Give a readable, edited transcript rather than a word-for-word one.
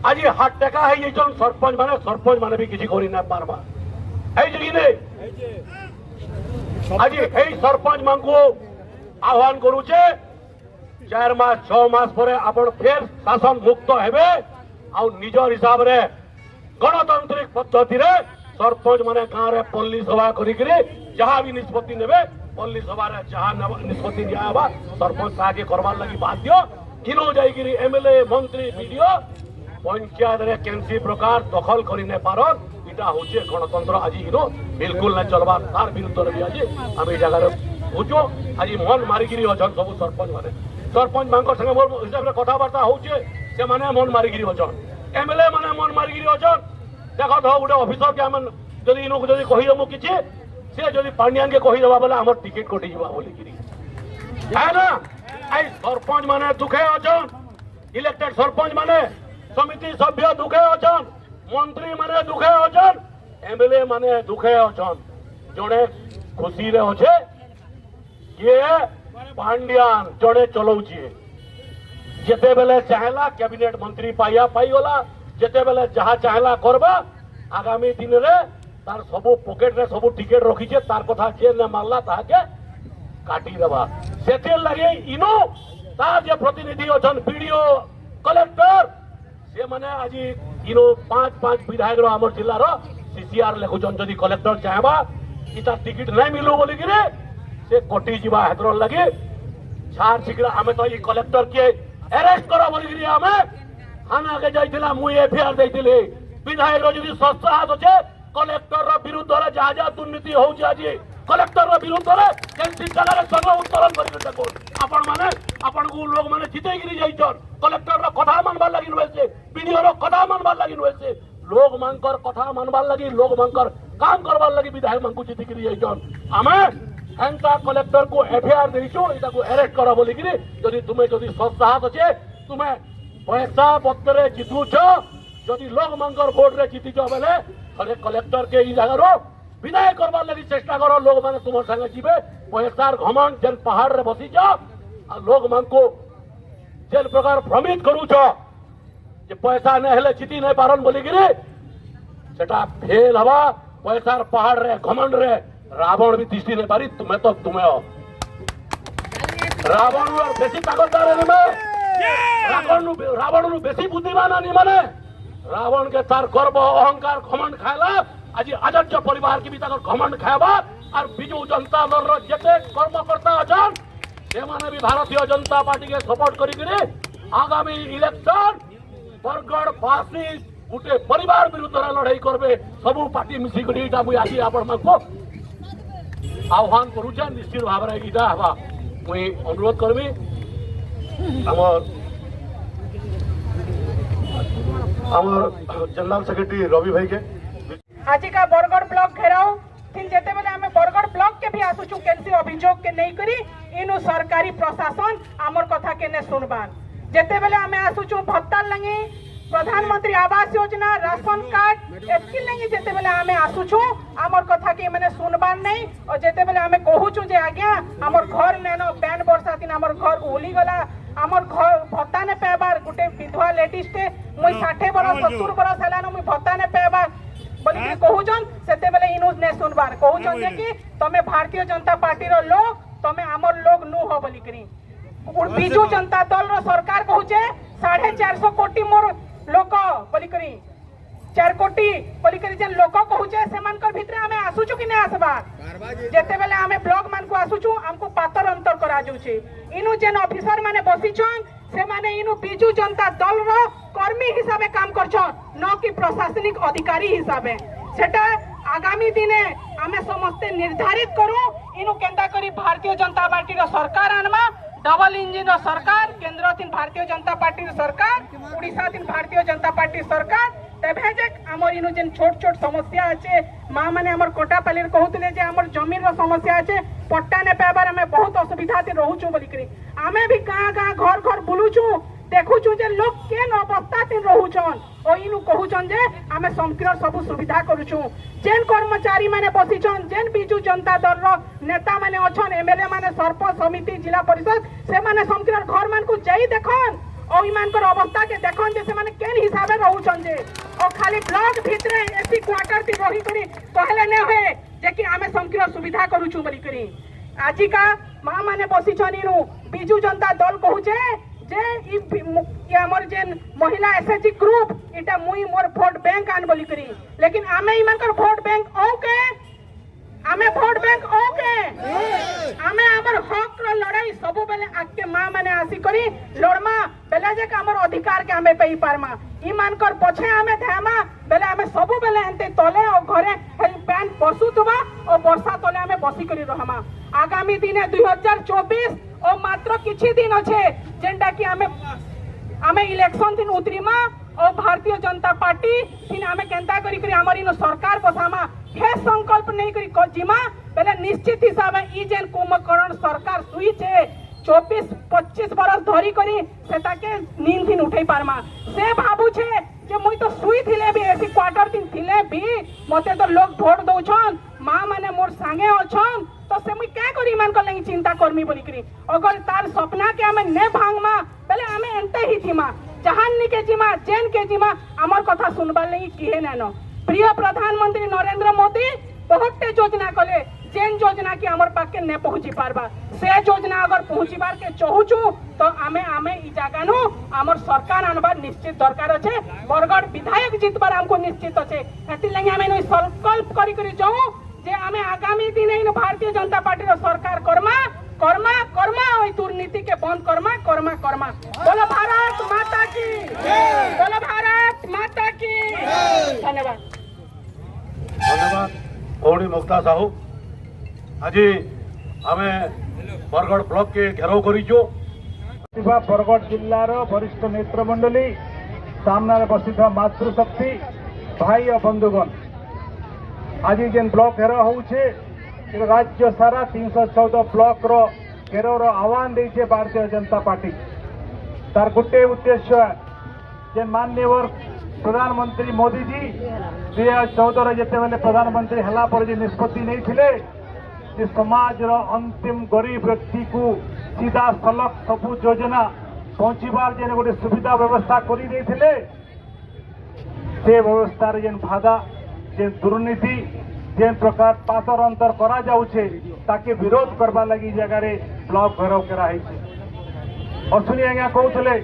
आज हाथ टेका है सरपंच माने भी किसी करी ना पारबा आज यही सरपंच मान को आह्वान करुचे 4 मास 6 मास पर आपण फिर शासन मुक्त हेबे आ निजर हिसाब रे गणतांत्रिक पद्धति रे सरपंच माने गाँव रे पल्ली सभा करिकरी जहाँ भी निष्पत्ति नेबे पल्ली सभा रे जहाँ निष्पत्ति नियाबा सरपंच ताके करवार लगी बाध्य किनो जाइकरी एमएलए मंत्री वीडियो पंचायत रे केनसी प्रकार दखल करि ने पारन इटा होचे गणतंत्र आज इनो बिल्कुल न चलबा तार विरुद्ध रे आज हम ए जगह रे होचो आज मन मारिगिरी अछन सब सरपंच मानकर संगे मोर हिसाब रे कथाबार्ता होचे से माने मन मारिगिरी अछन एमएलए माने मन मारिगिरी अछन देखो तो गोटे ऑफिसर के हम जदि इनो जदि कहि दमु किछि से जदि पांड्यान के कहि दबा बोले हमर टिकट कटि जबा बोली गिरी है ना आई सरपंच माने दुखे अछन इलेक्टेड सरपंच माने समिति सभ्य दुखे अछन मंत्री माने दुखे अछन एमएलए माने दुखे अछन जड़े खुशी रे अछे ये पांड्यान जड़े चलाउची जेते बेले चाहला कैबिनेट मंत्री पाइगला जेते बेले जहाँ चाहला करबा आगामी दिन रे तार सबु पॉकेट रे सबु टिकट रखीचे तार कथा जे न मानला ताके काटी देबा सेते लगे इनो तार जे प्रतिनिधि अछन वीडियो कलेक्टर से माने आज इनो 5 विधायक रो हमर जिल्ला रो सीसीआर लेखुचन जदी कलेक्टर चाहबा इता टिकट नहीं मिलू बोली गिरे से कटी जीवा हेतर लगे छार छिकड़ा हमें तो ये कलेक्टर के अरेस्ट करा बोली गिरी हमें थाना के जाइथिला मु एफआईआर देइथिले विधायक रो जदी सस्ता हाथ अछि कलेक्टर रो विरुद्ध रे जहा जहा दुर्नीति होउछि आज कलेक्टर रो विरुद्ध रे केनसी जगह रे सर्व उत्तोलन करि देखो आपण माने आपण को लोग माने जिते गिरी जाइछन कलेक्टर रो कथा मानबार लागि नसे वीडियो रो कथा मानबार लागि नसे लोग मानकर कथा मानबार लागि लोग मानकर काम करबार लागि विधायक मान को जिते गिरी जाइछन हमें एंता कलेक्टर को एफआईआर देइछो इटा को अरेस्ट करा बोली गिरी जदी तुमे जदी सस्ता हाथ अछि तुमे पैसा पत्रे जितुछ जदि लोग मांगर वोट रे जीतिछ बेले अरे कलेक्टर के ई जगह रो विनय करबार लागि चेष्टा करो लोग माने तुम संगे जीवे पैसार घमंड जेन पहाड़ रे बसिछ आ लोग मान को जेन प्रकार भ्रमित करूछ जे पैसा नै हेले जीति नै पारन बोली गिरी सेटा फेल हवा पैसार पहाड़ रे घमंड रे रावण भी दृष्टि नहीं पारी तुम्हें तो तुम्हें हो रावण और बेसी ताकतदार रावण बेसी बुद्धिमान नहीं माने रावण के तार गर्व अहंकार घमंड खायला आज आचार्य परिवार की भी ताकर घमंड खायबा और बिजू जनता दल रो जेते कर्मकर्ता अछन से माने भी भारतीय जनता पार्टी के सपोर्ट करी आगामी इलेक्शन बरगढ़ बासी गोटे परिवार विरुद्ध लड़ाई करबे सबू पार्टी मिसी करी मुई आज आपण मानको आह्वान करुचे निश्चित भाव में इटा हवा मुई अनुरोध करबी जनरल सेक्रेटरी रवि भाई के आज का बरगढ़ ब्लॉक घेराव फिर जेते बेले हमें बरगढ़ ब्लॉक के भी आसुचु केनसी अभियोग के नहीं करी इनु सरकारी प्रशासन आमर कथा के ने सुनबान जेते बेले हमें आसुचु भत्ता लंगी प्रधानमंत्री आवास योजना राशन कार्ड एतकी लंगी जेते बेले हमें आसुचु आमर कथा के मैंने सुनबान नहीं और जेते बेले हमें कहूचु जे आज्ञा आमर घर नेनो पैन वर्षा दिन आमर घर ओली गला आमर घर भत्ता ने पेबार गुटे विधवा लेडीज टे मुई 60 बरस 70 बरस हेलानो मुई भत्ता ने पेबार बोली कि कहूचन सेते बेले इनु ने सुनबार कहूचन जे कि तमे भारतीय जनता पार्टी रो लोग तमे आमर लोग नु हो बोली करी बिजू जनता दल रो सरकार कहूचे 450 कोटी मोर लोक बोली करी 4 कोटी बोली करी जे लोक कहूचे सेमानकर भितरे हमें आसुचु कि नै आसबार जेते बेले हमें ब्लॉक मान को आसुचु हमको पातर अंतर करा जाउचे इनु जेन ऑफिसर माने बसिछन से माने इनु बिजू जनता दल रो कर्मी हिसाबे काम करछन न कि प्रशासनिक अधिकारी हिसाबे सेटा आगामी दिने हमें समस्त निर्धारित करू इनु केंदा करी भारतीय जनता पार्टी रो सरकार आनमा डबल इंजिन रो सरकार केंद्र तीन भारतीय जनता पार्टी रो सरकार उड़ीसा तीन भारतीय जनता पार्टी सरकार तेबे जे हमर इनु जेन छोट छोट समस्या आछे मां माने हमर कोटापाली कहउतले जे हमर जमीन रो समस्या आछे पट्टा ने पाबार हमें बहुत असुविधा ते रहूछु बोली करी हमें भी गां घर घर बुलुछु देखुछु जे लोग केन अवस्था ते रहूछन ओ इनु कहूछन जे हमें समग्र सब सुविधा करूछु जेन कर्मचारी माने बसिछन जेन बिजू जनता दल रो नेता माने अछन एमएलए माने सरपंच समिति जिला परिषद से माने समग्र घर मान को जाई देखन और इमानकर अवस्था के देखन जे से माने केन हिसाबे रहउछन जे और खाली ब्लॉक भितरे एसी क्वार्टर ती रही करी कहले ने होए जे कि आमे समग्र सुविधा करूछु बोली करी आजी का मां माने बसिछन इनु बिजू जनता दल कहूचे जे ई हमर जेन महिला एसएचजी ग्रुप इटा मुई मोर वोट बैंक आन बोली करी लेकिन आमे इमानकर वोट बैंक ओके आमे वोट बैंक ओके आमे हमर हक रो लड़ाई सब बेले आके मां माने आसी करी लड़मा बेले जे हमर अधिकार के आमे पेई पारमा ईमान कर पछे आमे धामा बेले आमे सब बेले एंते तले और घरे हेल पैन बसुतबा और वर्षा तले आमे बसी करी रहमा आगामी दिने 2024 और मात्र किछि दिन अछि जेंडा कि आमे इलेक्शन दिन उतरीमा और भारतीय जनता पार्टी फिर आमे केंता करी करी हमर इनो सरकार बसामा हे संकल्प नहीं करी जिमा बेले निश्चित हिसाब ई जेन कुंभकर्ण सरकार सुई छे 24-25 बरस धरी करी सेता के नींद दिन उठै पारमा से भाबू छे जे मुई तो सुई थिले भी एसी क्वार्टर दिन थिले भी मते तो लोग वोट दउछन मां माने मोर संगे अछन तो से मुई क्या करी मान कर लगी चिंता करमी बोली करी अगर तार सपना के हमें ने भांगमा बेले हमें एंते ही थीमा जहान के जिमा जेन के जिमा आमर कथा सुनबार लगी किहे न प्रिय प्रधानमंत्री नरेंद्र मोदी बहुत योजना कले जेन योजना की आमर पाके ने पहुंची पारबा से योजना अगर पहुंचीबार के चाहूछु तो आमे ई जगह नु आमर सरकार आनबार निश्चित दरकार अछि बरगढ़ विधायक जीतबार हमको निश्चित अछि एति लगे हमें नो संकल्प करी करी जाऊ जे हमें आगामी दिन इन भारतीय जनता पार्टी रो सरकार कर्मा कर्मा कर्मा ओई दुर्नीति के बंद कर्मा कर्मा कर्मा बोलो भारत माता की बोलो भारत माता की धन्यवाद धन्यवाद कौड़ी मुक्ता साहू आज आम बरगढ़ ब्लॉक के घेराव करिचो बरगढ़ जिल्लार वरिष्ठ नेतृमंडली सामने बसिथा मातृशक्ति भाई और बंधुगण आज जेन ब्लॉक घेराव होउछे राज्य सारा 314 ब्लॉक रो घेराव रो आह्वान देछे भारतीय जनता पार्टी तार गोटे उद्देश्य जेन माननीय प्रधानमंत्री मोदी जी 2014 जिते बेले प्रधानमंत्री हला पर जे निष्पत्ति नहीं थिले जे समाज रो अंतिम गरीब व्यक्ति को सीधा सलख सबु योजना पहुंचीबार जेन गोटे सुविधा व्यवस्था करी देथिले से व्यवस्था जेन भादा जेन दुर्नीति जेन प्रकार पातर अंतर करा जाउछे ताके विरोध करबा लगी जगह रे ब्लॉक घेराव करा है और सुनिए आज्ञा कहूले